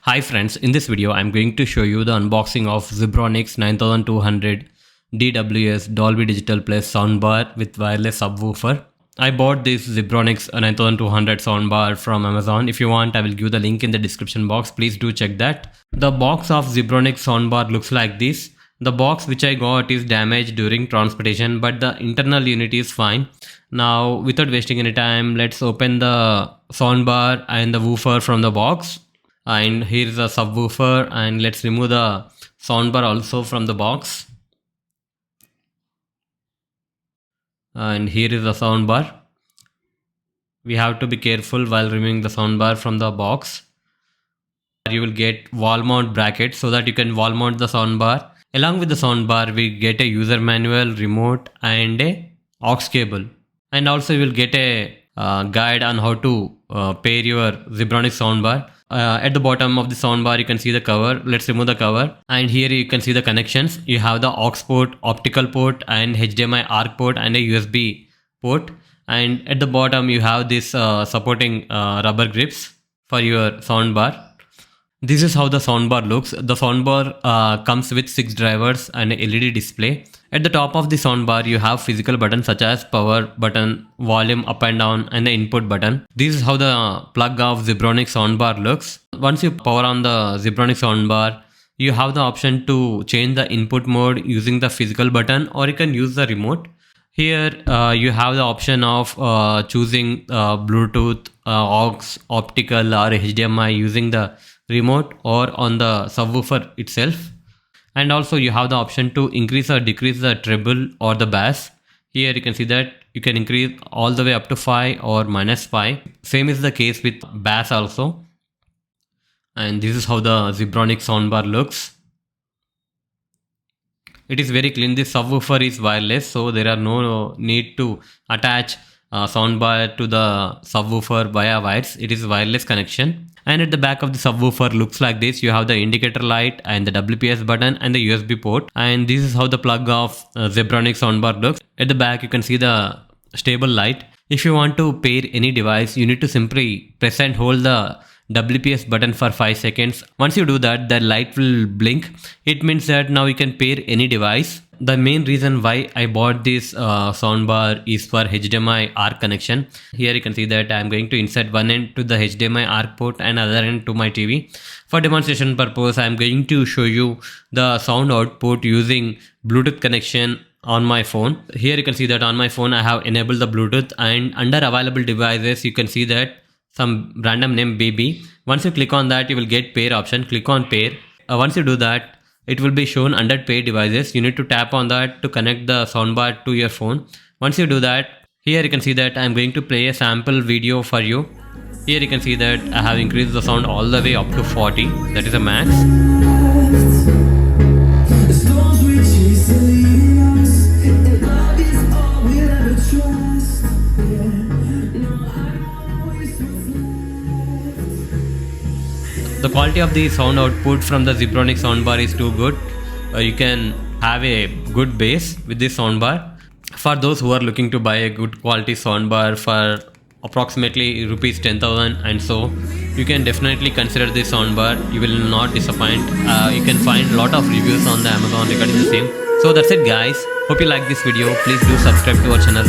Hi friends, in this video I'm going to show you the unboxing of Zebronics 9200 Dws Dolby Digital Plus soundbar with wireless subwoofer. I bought this Zebronics 9200 soundbar from Amazon. If you want, I will give the link in the description box. Please do check that. The box of Zebronics soundbar looks like this. The box which I got is damaged during transportation, but the internal unit is fine. Now, without wasting any time, let's open the soundbar and the woofer from the box. And here is a subwoofer, and let's remove the soundbar also from the box. And here is the soundbar. We have to be careful while removing the soundbar from the box. You will get wall mount bracket so that you can wall mount the soundbar. Along with the soundbar, we get a user manual, remote, and a aux cable. And also you will get a guide on how to pair your Zebronics soundbar. At the bottom of the soundbar you can see the cover. Let's remove the cover, and here you can see the connections. You have the aux port, optical port, and HDMI ARC port, and a USB port. And at the bottom you have this supporting rubber grips for your soundbar. This is how the soundbar looks. The soundbar comes with 6 drivers and a LED display. At the top of the soundbar, you have physical buttons such as power button, volume up and down, and the input button. This is how the plug of Zebronics soundbar looks. Once you power on the Zebronics soundbar, you have the option to change the input mode using the physical button, or you can use the remote. Here you have the option of choosing Bluetooth, aux, optical, or HDMI using the remote or on the subwoofer itself. And also you have the option to increase or decrease the treble or the bass. Here you can see that you can increase all the way up to 5 or -5. Same is the case with bass also. And this is how the Zebronics soundbar looks. It is very clean. This subwoofer is wireless, so there are no need to attach soundbar to the subwoofer via wires. It is wireless connection. And at the back of the subwoofer looks like this. You have the indicator light and the WPS button and the USB port. And this is how the plug of Zebronics soundbar looks. At the back you can see the stable light. If you want to pair any device, you need to simply press and hold the WPS button for 5 seconds. Once you do that, the light will blink. It means that now you can pair any device. The main reason why I bought this soundbar is for HDMI ARC connection. Here you can see that I am going to insert one end to the HDMI ARC port and other end to my TV. For demonstration purpose, I am going to show you the sound output using Bluetooth connection on my phone. Here you can see that on my phone I have enabled the Bluetooth, and under available devices you can see that some random name baby. Once you click on that, you will get pair option. Click on pair. Once you do that, it will be shown under pair devices. You need to tap on that to connect the soundbar to your phone. Once you do that, here you can see that I am going to play a sample video for you. Here you can see that I have increased the sound all the way up to 40. That is a max. The quality of the sound output from the Zebronics soundbar is too good. You can have a good bass with this soundbar. For those who are looking to buy a good quality soundbar for approximately rupees 10,000 and so, you can definitely consider this soundbar. You will not disappoint. You can find a lot of reviews on the Amazon regarding the same. So that's it guys. Hope you like this video. Please do subscribe to our channel.